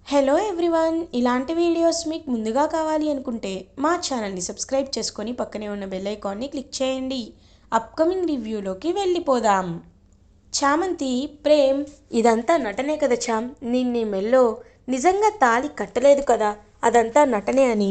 Hello everyone, ఇలాంటి videos మీకు ముందుగా కావాలి అనుకుంటే మా ఛానల్ని సబ్స్క్రైబ్ చేసుకొని పక్కనే ఉన్న బెల్ ఐకాన్ని క్లిక్ చేయండి. అప్కమింగ్ రివ్యూలోకి వెళ్ళిపోదాం. చామంతి, ప్రేమ్, ఇదంతా నటనే కదా చామ్, నిన్ను మెల్లో నిజంగా తాళి కట్టలేదు కదా, అదంతా నటనే అని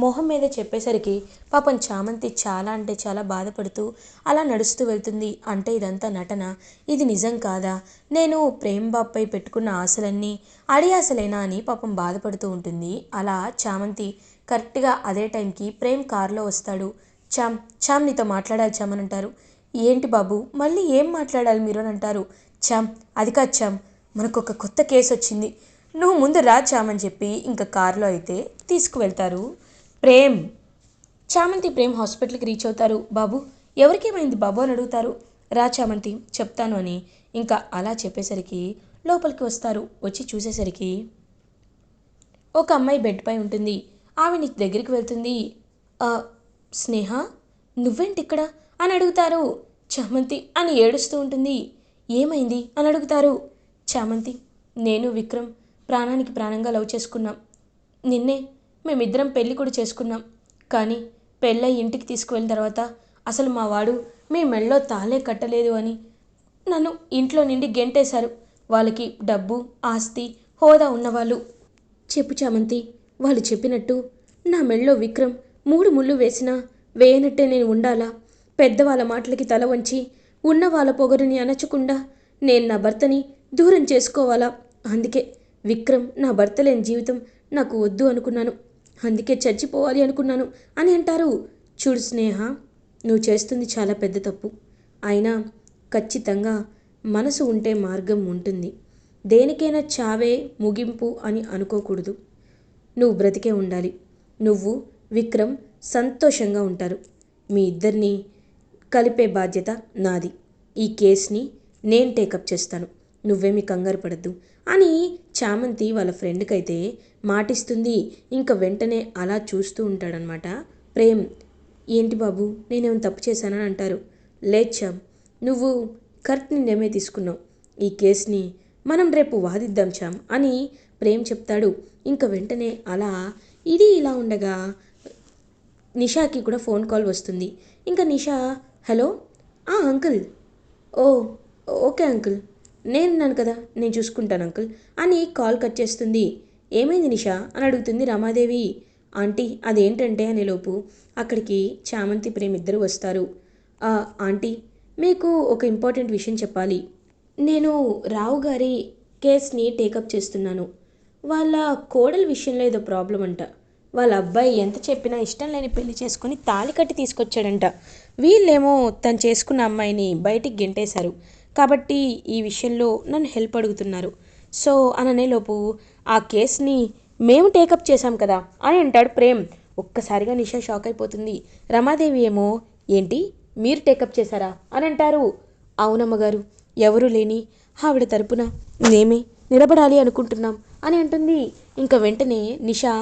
మొహం మీద చెప్పేసరికి పాపం చామంతి చాలా అంటే చాలా బాధపడుతూ అలా నడుస్తూ వెళ్తుంది. అంటే ఇదంతా నటన, ఇది నిజం కాదా, నేను ప్రేమ్ బాబ్పై పెట్టుకున్న ఆశలన్నీ అడియాసలేనా అని పాపం బాధపడుతూ ఉంటుంది. అలా చామంతి కరెక్ట్గా అదే టైంకి ప్రేమ్ కారులో వస్తాడు. చామ్, చామ్ నీతో మాట్లాడాలి చామ్ అని అంటారు. ఏంటి బాబు, మళ్ళీ ఏం మాట్లాడాలి మీరు అని అంటారు. చామ్, అది కాదు చామ్, మనకు ఒక కొత్త కేసు వచ్చింది, నువ్వు ముందు రా చామ్ అని చెప్పి ఇంకా కారులో అయితే తీసుకువెళ్తారు. ప్రేమ్, చామంతి ప్రేమ్ హాస్పిటల్కి రీచ్ అవుతారు. బాబు, ఎవరికేమైంది బాబు అని అడుగుతారు. రా చామంతి చెప్తాను అని ఇంకా అలా చెప్పేసరికి లోపలికి వస్తారు. వచ్చి చూసేసరికి ఒక అమ్మాయి బెడ్ పై ఉంటుంది. ఆవిడ దగ్గరికి వెళ్తుంది. "ఆ, స్నేహ, నువ్వేంటి ఇక్కడ అని అడుగుతారు. చామంతి అని ఏడుస్తూ ఉంటుంది. ఏమైంది అని అడుగుతారు. చామంతి, నేను విక్రమ్ ప్రాణానికి ప్రాణంగా లవ్ చేసుకున్నాం. నిన్నే మేమిద్దరం పెళ్ళి కూడా చేసుకున్నాం. కానీ పెళ్ళై ఇంటికి తీసుకువెళ్ళిన తర్వాత అసలు మా వాడు మీ మెళ్ళో తాళే కట్టలేదు అని నన్ను ఇంట్లో నుండి గెంటేశారు. వాళ్ళకి డబ్బు, ఆస్తి, హోదా ఉన్నవాళ్ళు. చెప్పు చామంతి, వాళ్ళు చెప్పినట్టు నా మెళ్ళో విక్రమ్ 3 ముళ్ళు వేసినా వేయనట్టే నేను ఉండాలా? పెద్దవాళ్ళ మాటలకి తల వంచి ఉన్న వాళ్ళ పొగరుని అణచకుండా నేను నా భర్తని దూరం చేసుకోవాలా? అందుకే విక్రమ్ నా భర్త లేని జీవితం నాకు వద్దు అనుకున్నాను. అందుకే చచ్చిపోవాలి అనుకున్నాను అని అంటారు. చూడు స్నేహ, నువ్వు చేస్తుంది చాలా పెద్ద తప్పు. అయినా ఖచ్చితంగా మనసు ఉంటే మార్గం ఉంటుంది. దేనికైనా చావే ముగింపు అని అనుకోకూడదు. నువ్వు బ్రతికే ఉండాలి. నువ్వు, విక్రమ్ సంతోషంగా ఉంటారు. మీ ఇద్దరిని కలిపే బాధ్యత నాది. ఈ కేస్ని నేను టేకప్ చేస్తాను. నువ్వేమీ కంగారు పడద్దు అని చామంతి వాళ్ళ ఫ్రెండ్కి అయితే మాటిస్తుంది. ఇంకా వెంటనే అలా చూస్తూ ఉంటాడనమాట ప్రేమ్. ఏంటి బాబు, నేనేమైనా తప్పు చేశానని అంటారు. లేదు చామ్, నువ్వు కరెక్ట్ నిర్ణయమే తీసుకున్నావు. ఈ కేసుని మనం రేపు వాదిద్దాం చామ్ అని ప్రేమ్ చెప్తాడు. ఇంకా వెంటనే అలా ఇది ఇలా ఉండగా నిషాకి కూడా ఫోన్ కాల్ వస్తుంది. ఇంకా నిషా, హలో, అంకుల్, ఓ ఓకే అంకుల్, నేనున్నాను కదా, నేను చూసుకుంటాను అంకుల్ అని కాల్ కట్ చేస్తుంది. ఏమైంది నిషా అని అడుగుతుంది రమాదేవి. ఆంటీ అదేంటంటే అనేలోపు అక్కడికి చామంతి ప్రేమ్ ఇద్దరు వస్తారు. ఆంటీ, మీకు ఒక ఇంపార్టెంట్ విషయం చెప్పాలి. నేను రావు గారి కేస్ని టేకప్ చేస్తున్నాను. వాళ్ళ కోడల విషయంలో ఏదో ప్రాబ్లం అంట. వాళ్ళ అబ్బాయి ఎంత చెప్పినా ఇష్టం లేని పెళ్లి చేసుకుని తాళి కట్టి తీసుకొచ్చాడంట. వీళ్ళేమో తను చేసుకున్న అమ్మాయిని బయటికి గెంటేశారు. కాబట్టి ఈ విషయంలో నన్ను హెల్ప్ అడుగుతున్నారు. సో అననేలోపు ఆ కేసుని మేము టేకప్ చేశాం కదా అని అంటాడు ప్రేమ్. ఒక్కసారిగా నిషా షాక్ అయిపోతుంది. రమాదేవి ఏమో, ఏంటి మీరు టేకప్ చేశారా అని అంటారు. అవునమ్మగారు, ఎవరూ లేని ఆవిడ తరపున మేమే నిలబడాలి అనుకుంటున్నాం అని అంటుంది. ఇంకా వెంటనే నిషా,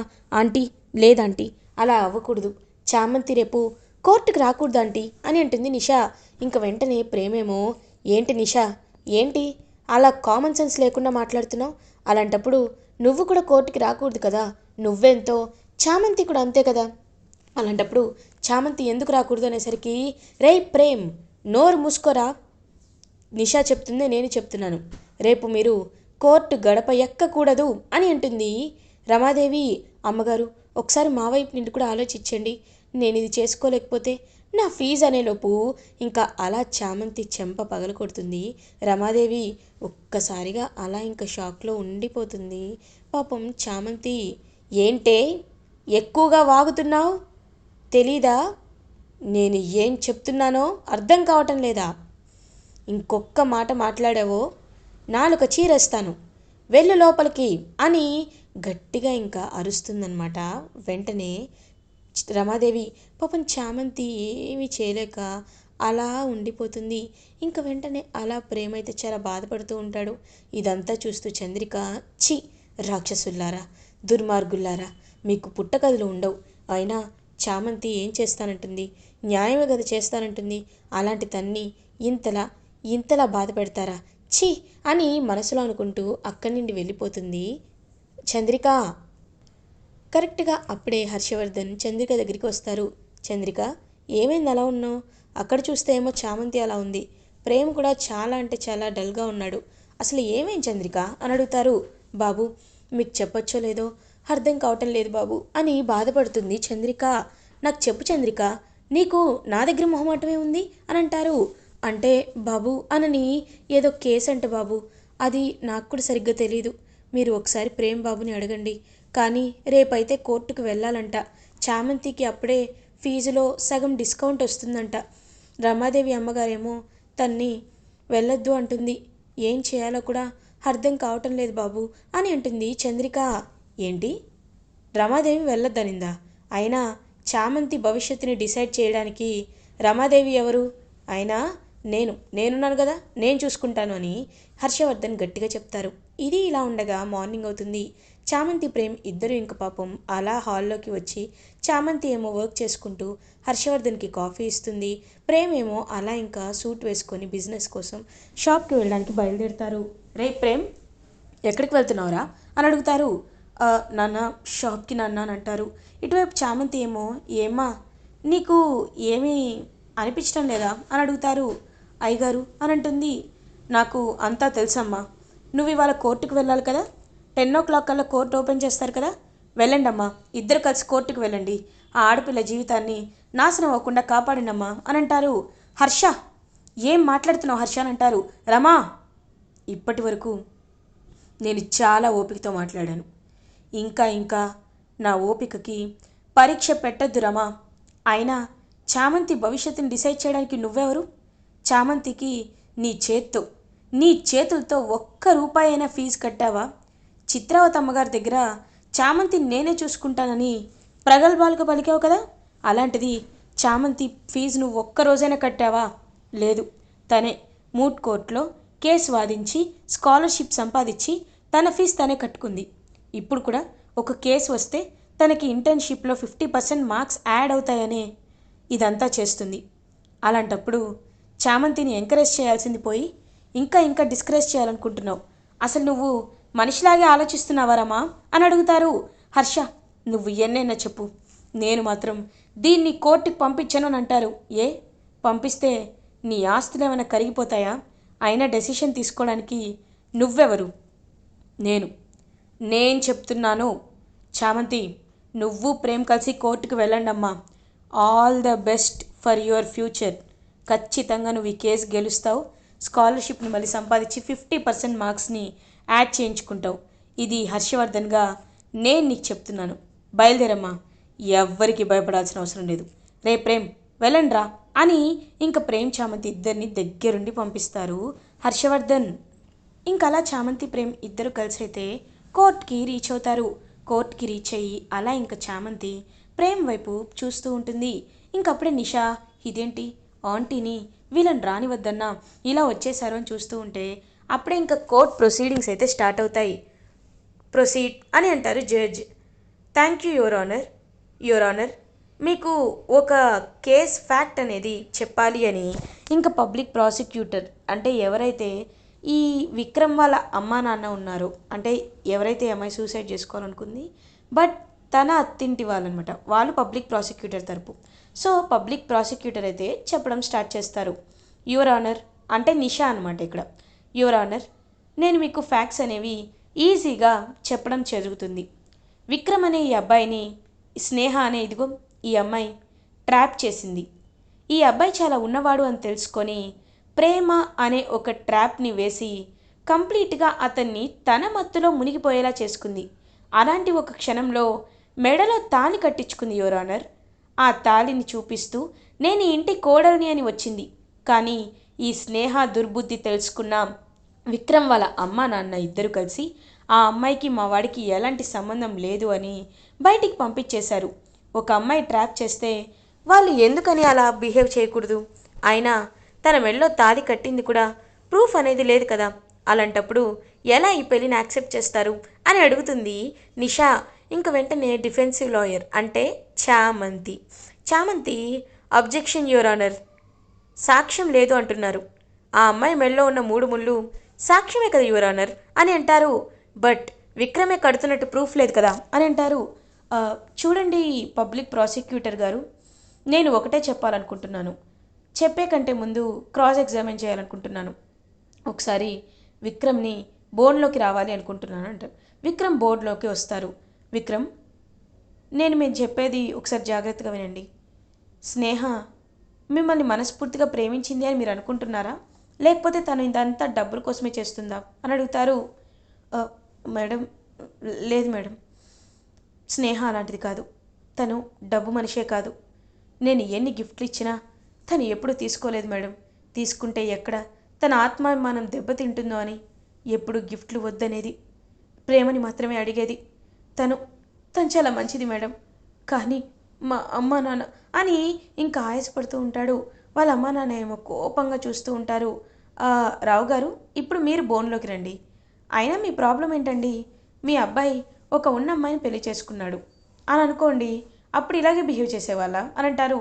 ఆంటీ లేదాంటీ, అలా అవ్వకూడదు. చామంతి రేపు కోర్టుకు రాకూడదు ఆంటీ అని అంటుంది నిషా. ఇంకా వెంటనే ప్రేమేమో, ఏంటి నిషా, ఏంటి అలా కామన్ సెన్స్ లేకుండా మాట్లాడుతున్నావు? అలాంటప్పుడు నువ్వు కూడా కోర్టుకి రాకూడదు కదా, నువ్వెంతో చామంతి కూడా అంతే కదా, అలాంటప్పుడు చామంతి ఎందుకు రాకూడదు అనేసరికి, రే ప్రేమ్, నోరు మూసుకోరా, నిషా చెప్తుందే నేను చెప్తున్నాను, రేపు మీరు కోర్టు గడప ఎక్కకూడదు అని అంటుంది రమాదేవి. అమ్మగారు, ఒకసారి మా వైపు నుండి కూడా ఆలోచించండి, నేను ఇది చేసుకోలేకపోతే నా ఫీజు అనేలోపు ఇంకా అలా చామంతి చెంప పగల కొడుతుంది రమాదేవి. ఒక్కసారిగా అలా ఇంకా షాక్లో ఉండిపోతుంది పాపం చామంతి. ఏంటే ఎక్కువగా వాగుతున్నావు, తెలీదా నేను ఏం చెప్తున్నానో అర్థం కావటం లేదా? ఇంకొక్క మాట మాట్లాడావో నాలుక చీరేస్తాను, వెళ్ళు లోపలికి అని గట్టిగా ఇంకా అరుస్తుందన్నమాట. వెంటనే రమాదేవి పాపం చామంతి ఏమీ చేయలేక అలా ఉండిపోతుంది. ఇంకా వెంటనే అలా ప్రేమ అయితే చాలా బాధపడుతూ ఉంటాడు. ఇదంతా చూస్తూ చంద్రిక, చి రాక్షసుల్లారా, దుర్మార్గుల్లారా, మీకు పుట్టకథలు ఉండవు. అయినా చామంతి ఏం చేస్తానంటుంది, న్యాయమే కదా చేస్తానంటుంది, అలాంటి తన్ని ఇంతలా ఇంతలా బాధ పెడతారా, ఛీ అని మనసులో అనుకుంటూ అక్కడి నుండి వెళ్ళిపోతుంది చంద్రిక. కరెక్ట్గా అప్పుడే హర్షవర్ధన్ చంద్రిక దగ్గరికి వస్తారు. చంద్రిక, ఏమైంది అలా ఉన్నావు? అక్కడ చూస్తే ఏమో చామంతి అలా ఉంది, ప్రేమ్ కూడా చాలా అంటే చాలా డల్గా ఉన్నాడు. అసలు ఏమేం చంద్రిక అని అడుగుతారు. బాబు, మీకు చెప్పొచ్చో లేదో అర్థం కావటం లేదు బాబు అని బాధపడుతుంది చంద్రిక. నాకు చెప్పు చంద్రిక, నీకు నా దగ్గర మొహమాటమే ఉంది అని అంటారు. అంటే బాబు అనని, ఏదో కేసు అంట బాబు, అది నాకు కూడా సరిగ్గా తెలీదు. మీరు ఒకసారి ప్రేమ్ బాబుని అడగండి. కానీ రేపైతే కోర్టుకు వెళ్ళాలంట. చామంతికి అప్పుడే ఫీజులో సగం డిస్కౌంట్ వస్తుందంట. రమాదేవి అమ్మగారేమో తన్ని వెళ్ళొద్దు అంటుంది. ఏం చేయాలో కూడా అర్థం కావటం లేదు బాబు అని అంటుంది చంద్రిక. ఏంటి, రమాదేవి వెళ్ళొద్దనిందా? అయినా చామంతి భవిష్యత్తుని డిసైడ్ చేయడానికి రమాదేవి ఎవరు? అయినా నేనున్నాను కదా, నేను చూసుకుంటాను అని హర్షవర్ధన్ గట్టిగా చెప్తారు. ఇది ఇలా ఉండగా మార్నింగ్ అవుతుంది. చామంతి ప్రేమ్ ఇద్దరు ఇంక పాపం అలా హాల్లోకి వచ్చి, చామంతి ఏమో వర్క్ చేసుకుంటూ హర్షవర్ధన్కి కాఫీ ఇస్తుంది. ప్రేమ్ ఏమో అలా ఇంకా సూట్ వేసుకొని బిజినెస్ కోసం షాప్కి వెళ్ళడానికి బయలుదేరుతారు. రే ప్రేమ్, ఎక్కడికి వెళ్తున్నావురా అని అడుగుతారు. నాన్న, షాప్కి నాన్న అని అంటారు. ఇటువైపు చామంతి ఏమో, ఏమ్మా నీకు ఏమీ అనిపించడం లేదా అని అడుగుతారు. అయ్యగారు అని అంటుంది. నాకు అంతా తెలుసమ్మా, నువ్వు ఇవాళ కోర్టుకు వెళ్ళాలి కదా, 10 o'clock కల్లా కోర్టు ఓపెన్ చేస్తారు కదా, వెళ్ళండి అమ్మా, ఇద్దరు కలిసి కోర్టుకు వెళ్ళండి. ఆ ఆడపిల్ల జీవితాన్ని నాశనం అవ్వకుండా కాపాడినమ్మా అని అంటారు. హర్ష, ఏం మాట్లాడుతున్నావు హర్ష అని అంటారు. రమా, ఇప్పటి వరకు నేను చాలా ఓపికతో మాట్లాడాను. ఇంకా ఇంకా నా ఓపికకి పరీక్ష పెట్టద్దు రమా. అయినా చామంతి భవిష్యత్తుని డిసైడ్ చేయడానికి నువ్వెవరు? చామంతికి నీ చేతులతో ఒక్క రూపాయి అయినా ఫీజు కట్టావా? చిత్రావతి అమ్మగారి దగ్గర చామంతిని నేనే చూసుకుంటానని ప్రగల్భాలుగా పలికావు కదా, అలాంటిది చామంతి ఫీజు నువ్వు ఒక్కరోజైనా కట్టావా? లేదు. తనే మూట్ కోర్టులో కేసు వాదించి స్కాలర్షిప్ సంపాదించి తన ఫీజు తనే కట్టుకుంది. ఇప్పుడు కూడా ఒక కేసు వస్తే తనకి ఇంటర్న్షిప్లో 50% మార్క్స్ యాడ్ అవుతాయనే ఇదంతా చేస్తుంది. అలాంటప్పుడు చామంతిని ఎంకరేజ్ చేయాల్సింది పోయి ఇంకా ఇంకా డిస్కరేజ్ చేయాలనుకుంటున్నావు. అసలు నువ్వు మనిషిలాగే ఆలోచిస్తున్నావా రమా అని అడుగుతారు. హర్ష, నువ్వు ఎన్నైనా చెప్పు, నేను మాత్రం దీన్ని కోర్టుకి పంపించను అని అంటారు. ఏ, పంపిస్తే నీ ఆస్తులు ఏమైనా కరిగిపోతాయా? అయినా డెసిషన్ తీసుకోవడానికి నువ్వెవరు? నేను చెప్తున్నాను. చామంతి, నువ్వు ప్రేమ్ కలిసి కోర్టుకు వెళ్ళండి అమ్మా. All the best for your future. ఖచ్చితంగా నువ్వు ఈ కేసు గెలుస్తావు. స్కాలర్షిప్ని మళ్ళీ సంపాదించి 50% మార్క్స్ని యాడ్ చేయించుకుంటావు. ఇది హర్షవర్ధన్గా నేను నీకు చెప్తున్నాను. బయలుదేరమ్మా, ఎవ్వరికి భయపడాల్సిన అవసరం లేదు. రే ప్రేమ్, వెళ్ళండ్రా అని ఇంక ప్రేమ్ చామంతి ఇద్దరిని దగ్గరుండి పంపిస్తారు హర్షవర్ధన్. ఇంకలా చామంతి ప్రేమ్ ఇద్దరు కలిసి అయితే కోర్ట్కి రీచ్ అవుతారు. కోర్ట్కి రీచ్ అయ్యి అలా ఇంకా చామంతి ప్రేమ్ వైపు చూస్తూ ఉంటుంది. ఇంకప్పుడే నిషా, ఇదేంటి ఆంటీని వీళ్ళని రానివద్దన్నా ఇలా వచ్చేసారు అని చూస్తూ ఉంటే అప్పుడే ఇంకా కోర్ట్ ప్రొసీడింగ్స్ అయితే స్టార్ట్ అవుతాయి. ప్రొసీడ్ అని అంటారు judge. Thank you your honour, మీకు ఒక కేస్ ఫ్యాక్ట్ అనేది చెప్పాలి అని ఇంకా పబ్లిక్ ప్రాసిక్యూటర్, అంటే ఎవరైతే ఈ విక్రమ్ వాళ్ళ అమ్మా నాన్న ఉన్నారో, అంటే ఎవరైతే అమ్మాయి సూసైడ్ చేసుకోవాలనుకుంది బట్ తన అత్తింటి వాళ్ళనమాట, వాళ్ళు పబ్లిక్ ప్రాసిక్యూటర్ తరపు. సో పబ్లిక్ ప్రాసిక్యూటర్ అయితే చెప్పడం స్టార్ట్ చేస్తారు. యువర్ ఆనర్, అంటే నిషా అనమాట ఇక్కడ. యువర్ ఆనర్, నేను మీకు ఫ్యాక్ట్స్ అనేవి ఈజీగా చెప్పడం జరుగుతుంది. విక్రమ్ అనే ఈ అబ్బాయిని స్నేహ అనే ఇదిగో ఈ అమ్మాయి ట్రాప్ చేసింది. ఈ అబ్బాయి చాలా ఉన్నవాడు అని తెలుసుకొని ప్రేమ అనే ఒక ట్రాప్ని వేసి కంప్లీట్గా అతన్ని తన మత్తులో మునిగిపోయేలా చేసుకుంది. అలాంటి ఒక క్షణంలో మెడలో తాళి కట్టించుకుంది యువర్ ఆనర్. ఆ తాళిని చూపిస్తూ నేను ఈ ఇంటి కోడల్ని అని వచ్చింది. కానీ ఈ స్నేహ దుర్బుద్ధి తెలుసుకున్న విక్రమ్ వాళ్ళ అమ్మ నాన్న ఇద్దరు కలిసి ఆ అమ్మాయికి మా వాడికి ఎలాంటి సంబంధం లేదు అని బయటికి పంపించేశారు. ఒక అమ్మాయి ట్రాప్ చేస్తే వాళ్ళు ఎందుకని అలా బిహేవ్ చేయకూడదు? అయినా తన మెడలో తాళి కట్టింది కూడా ప్రూఫ్ అనేది లేదు కదా, అలాంటప్పుడు ఎలా ఈ పెళ్ళిని యాక్సెప్ట్ చేస్తారు అని అడుగుతుంది నిషా. ఇంక వెంటనే డిఫెన్సివ్ లాయర్ అంటే చామంతి అబ్జెక్షన్ యువర్ ఆనర్, సాక్ష్యం లేదు అంటున్నారు. ఆ అమ్మాయి మెడలో ఉన్న 3 ముళ్ళు సాక్ష్యమే కదా యువర్ ఆనర్ అని అంటారు. బట్ విక్రమే కడుతున్నట్టు ప్రూఫ్ లేదు కదా అని అంటారు. చూడండి పబ్లిక్ ప్రాసిక్యూటర్ గారు, నేను ఒకటే చెప్పాలనుకుంటున్నాను. చెప్పే కంటే ముందు క్రాస్ ఎగ్జామిన్ చేయాలనుకుంటున్నాను. ఒకసారి విక్రమ్ని బోర్డులోకి రావాలి అనుకుంటున్నాను అంటారు. విక్రమ్ బోర్డులోకి వస్తారు. విక్రమ్, నేను మీరు చెప్పేది ఒకసారి జాగ్రత్తగా వినండి. స్నేహ మిమ్మల్ని మనస్ఫూర్తిగా ప్రేమించింది అని మీరు అనుకుంటున్నారా, లేకపోతే తను ఇదంతా డబ్బుల కోసమే చేస్తుందా అని అడుగుతారు. మేడం, లేదు మేడం, స్నేహ అలాంటిది కాదు. తను డబ్బు మనిషే కాదు. నేను ఎన్ని గిఫ్ట్లు ఇచ్చినా తను ఎప్పుడూ తీసుకోలేదు మేడం. తీసుకుంటే ఎక్కడ తన ఆత్మాభిమానం దెబ్బతింటుందో అని ఎప్పుడు గిఫ్ట్లు వద్దనేది, ప్రేమని మాత్రమే అడిగేది. తను తను చాలా మంచిది మేడం. కానీ మా అమ్మ నాన్న అని ఇంకా ఆయాసపడుతూ ఉంటాడు. వాళ్ళ అమ్మ నాన్న ఏమో కోపంగా చూస్తూ ఉంటారు. రావు గారు, ఇప్పుడు మీరు బోన్లోకి రండి. అయినా మీ ప్రాబ్లం ఏంటండి? మీ అబ్బాయి ఒక ఉన్న అమ్మాయిని పెళ్లి చేసుకున్నాడు అని అనుకోండి, అప్పుడు ఇలాగే బిహేవ్ చేసేవాళ్ళ అని అంటారు.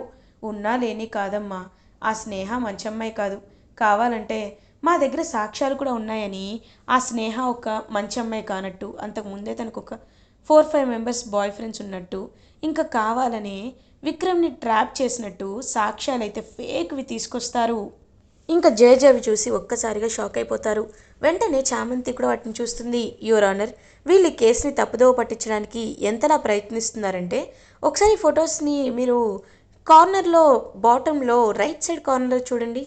ఉన్నా లేని కాదమ్మా, ఆ స్నేహ మంచి అమ్మాయి కాదు. కావాలంటే మా దగ్గర సాక్ష్యాలు కూడా ఉన్నాయని ఆ స్నేహ ఒక మంచి అమ్మాయి కానట్టు, అంతకుముందే తనకు ఒక 4-5 మెంబర్స్ బాయ్ ఫ్రెండ్స్ ఉన్నట్టు, ఇంకా కావాలనే విక్రమ్ని ట్రాప్ చేసినట్టు సాక్ష్యాలైతే ఫేక్వి తీసుకొస్తారు. ఇంకా జడ్జ్ అవి చూసి ఒక్కసారిగా షాక్ అయిపోతారు. వెంటనే చామంతి కూడా వాటిని చూస్తుంది. యువర్ ఆనర్, వీళ్ళు ఈ కేసుని తప్పుదోవ పట్టించడానికి ఎంతలా ప్రయత్నిస్తున్నారంటే, ఒకసారి ఫొటోస్ని మీరు కార్నర్లో బాటంలో రైట్ సైడ్ కార్నర్లో చూడండి.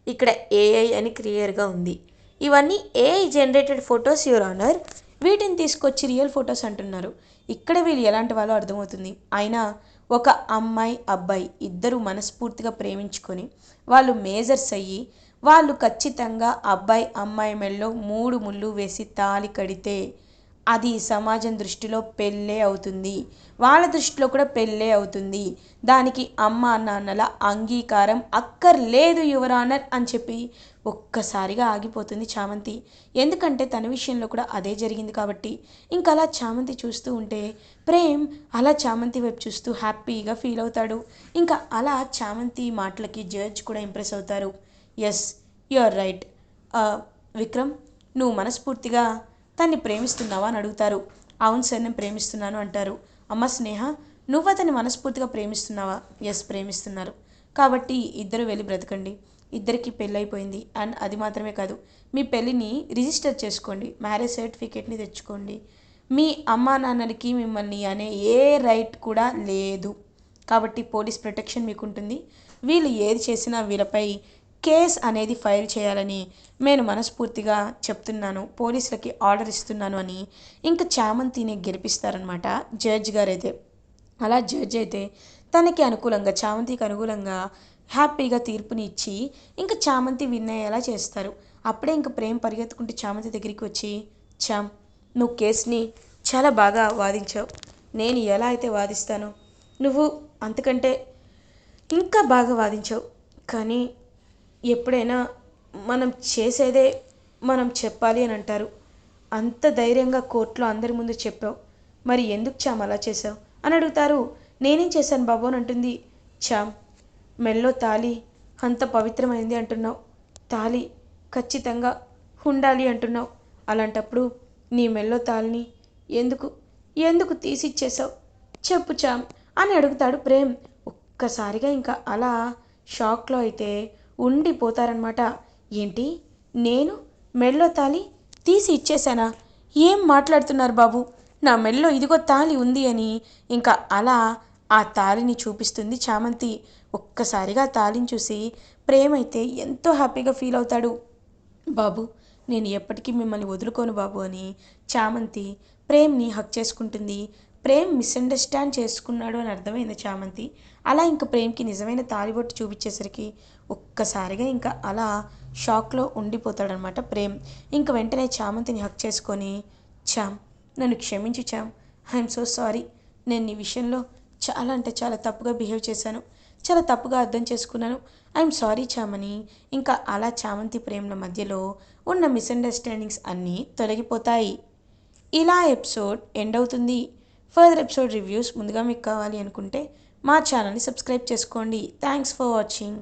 ఇక్కడ ఏఐ అని క్లియర్గా ఉంది. ఇవన్నీ AI generated photos your honour. వీటిని తీసుకొచ్చి రియల్ ఫొటోస్ అంటున్నారు. ఇక్కడ వీళ్ళు ఎలాంటి వాళ్ళో అర్థమవుతుంది. అయినా ఒక అమ్మాయి అబ్బాయి ఇద్దరు మనస్ఫూర్తిగా ప్రేమించుకొని వాళ్ళు మేజర్స్ అయ్యి వాళ్ళు ఖచ్చితంగా అబ్బాయి అమ్మాయి మెడలో 3 ముళ్ళు వేసి తాళి కడితే అది సమాజం దృష్టిలో పెళ్ళే అవుతుంది. వాళ్ళ దృష్టిలో కూడా పెళ్ళే అవుతుంది. దానికి అమ్మ నాన్నల అంగీకారం అక్కర్లేదు యువర్ ఆనర్ అని చెప్పి ఒక్కసారిగా ఆగిపోతుంది చామంతి. ఎందుకంటే తన విషయంలో కూడా అదే జరిగింది కాబట్టి. ఇంకా అలా చామంతి చూస్తూ ఉంటే ప్రేమ్ అలా చామంతి వైపు చూస్తూ హ్యాపీగా ఫీల్ అవుతాడు. ఇంకా అలా చామంతి మాటలకి జడ్జ్ కూడా ఇంప్రెస్ అవుతారు. Yes, you are right. Vikram, నువ్వు మనస్ఫూర్తిగా తన్ని ప్రేమిస్తున్నావా అని అడుగుతారు. అవును సార్, నేను ప్రేమిస్తున్నాను అంటారు. అమ్మ స్నేహ, నువ్వు అతన్ని మనస్ఫూర్తిగా ప్రేమిస్తున్నావా? ఎస్, ప్రేమిస్తున్నారు. కాబట్టి ఇద్దరు వెళ్ళి బ్రతకండి. ఇద్దరికి పెళ్ళైపోయింది. అండ్ అది మాత్రమే కాదు, మీ పెళ్ళిని రిజిస్టర్ చేసుకోండి, మ్యారేజ్ సర్టిఫికేట్ని తెచ్చుకోండి. మీ అమ్మా నాన్నలకి మిమ్మల్ని అనే ఏ రైట్ కూడా లేదు. కాబట్టి పోలీస్ ప్రొటెక్షన్ మీకు ఉంటుంది. వీళ్ళు ఏది చేసినా వీళ్ళపై కేస్ అనేది ఫైల్ చేయాలని నేను మనస్ఫూర్తిగా చెప్తున్నాను, పోలీసులకి ఆర్డర్ ఇస్తున్నాను అని ఇంకా చామంతిని గెలిపిస్తారనమాట జడ్జ్ గారు అయితే. అలా జడ్జ్ అయితే తనకి అనుకూలంగా, చామంతికి అనుకూలంగా హ్యాపీగా తీర్పుని ఇచ్చి ఇంకా చామంతి విన్ అయ్యేలా చేస్తారు. అప్పుడే ఇంకా ప్రేమ్ పరిగెత్తుకుంటూ చామంతి దగ్గరికి వచ్చి, చామ్, నువ్వు కేసుని చాలా బాగా వాదించావు. నేను ఎలా అయితే వాదిస్తానో నువ్వు అంతకంటే ఇంకా బాగా వాదించావు. కానీ ఎప్పుడైనా మనం చేసేదే మనం చెప్పాలి అని అంటారు. అంత ధైర్యంగా కోర్టులో అందరి ముందు చెప్పావు, మరి ఎందుకు చామ్ అలా చేసావు అని అడుగుతారు. నేనేం చేశాను బాబు అని అంటుంది. చామ్, మెల్లో తాళి అంత పవిత్రమైంది అంటున్నావు, తాళి ఖచ్చితంగా ఉండాలి అంటున్నావు. అలాంటప్పుడు నీ మెల్లో తాళిని ఎందుకు ఎందుకు తీసిచ్చేసావు చెప్పు చామ్ అని అడుగుతాడు ప్రేమ్. ఒక్కసారిగా ఇంకా అలా షాక్లో అయితే ఉండిపోతారనమాట. ఏంటి, నేను మెడలో తాళి తీసి ఇచ్చేసానా? ఏం మాట్లాడుతున్నారు బాబు, నా మెడలో ఇదిగో తాళి ఉంది అని ఇంకా అలా ఆ తాళిని చూపిస్తుంది చామంతి. ఒక్కసారిగా ఆ తాళిని చూసి ప్రేమ్ అయితే ఎంతో హ్యాపీగా ఫీల్ అవుతాడు. బాబు, నేను ఎప్పటికీ మిమ్మల్ని వదులుకోను బాబు అని చామంతి ప్రేమ్ని హక్ చేసుకుంటుంది. ప్రేమ్ మిస్అండర్స్టాండ్ చేసుకున్నాడు అని అర్థమైంది చామంతి. అలా ఇంకా ప్రేమ్కి నిజమైన తాలిబొట్టు చూపించేసరికి ఒక్కసారిగా ఇంకా అలా షాక్లో ఉండిపోతాడనమాట ప్రేమ్. ఇంక వెంటనే చామంతిని హక్ చేసుకొని, చామ్, నన్ను క్షమించు చామ్, ఐఎమ్ సో సారీ. నేను నీ విషయంలో చాలా అంటే చాలా తప్పుగా బిహేవ్ చేశాను, చాలా తప్పుగా అర్థం చేసుకున్నాను, ఐఎమ్ సారీ చామని ఇంకా అలా చామంతి ప్రేమల మధ్యలో ఉన్న మిస్అండర్స్టాండింగ్స్ అన్నీ తొలగిపోతాయి. ఇలా ఎపిసోడ్ ఎండ్ అవుతుంది. ఫర్దర్ ఎపిసోడ్ రివ్యూస్ ముందుగా మీకు కావాలి అనుకుంటే మా ఛానల్ని సబ్స్క్రైబ్ చేసుకోండి. Thanks for watching.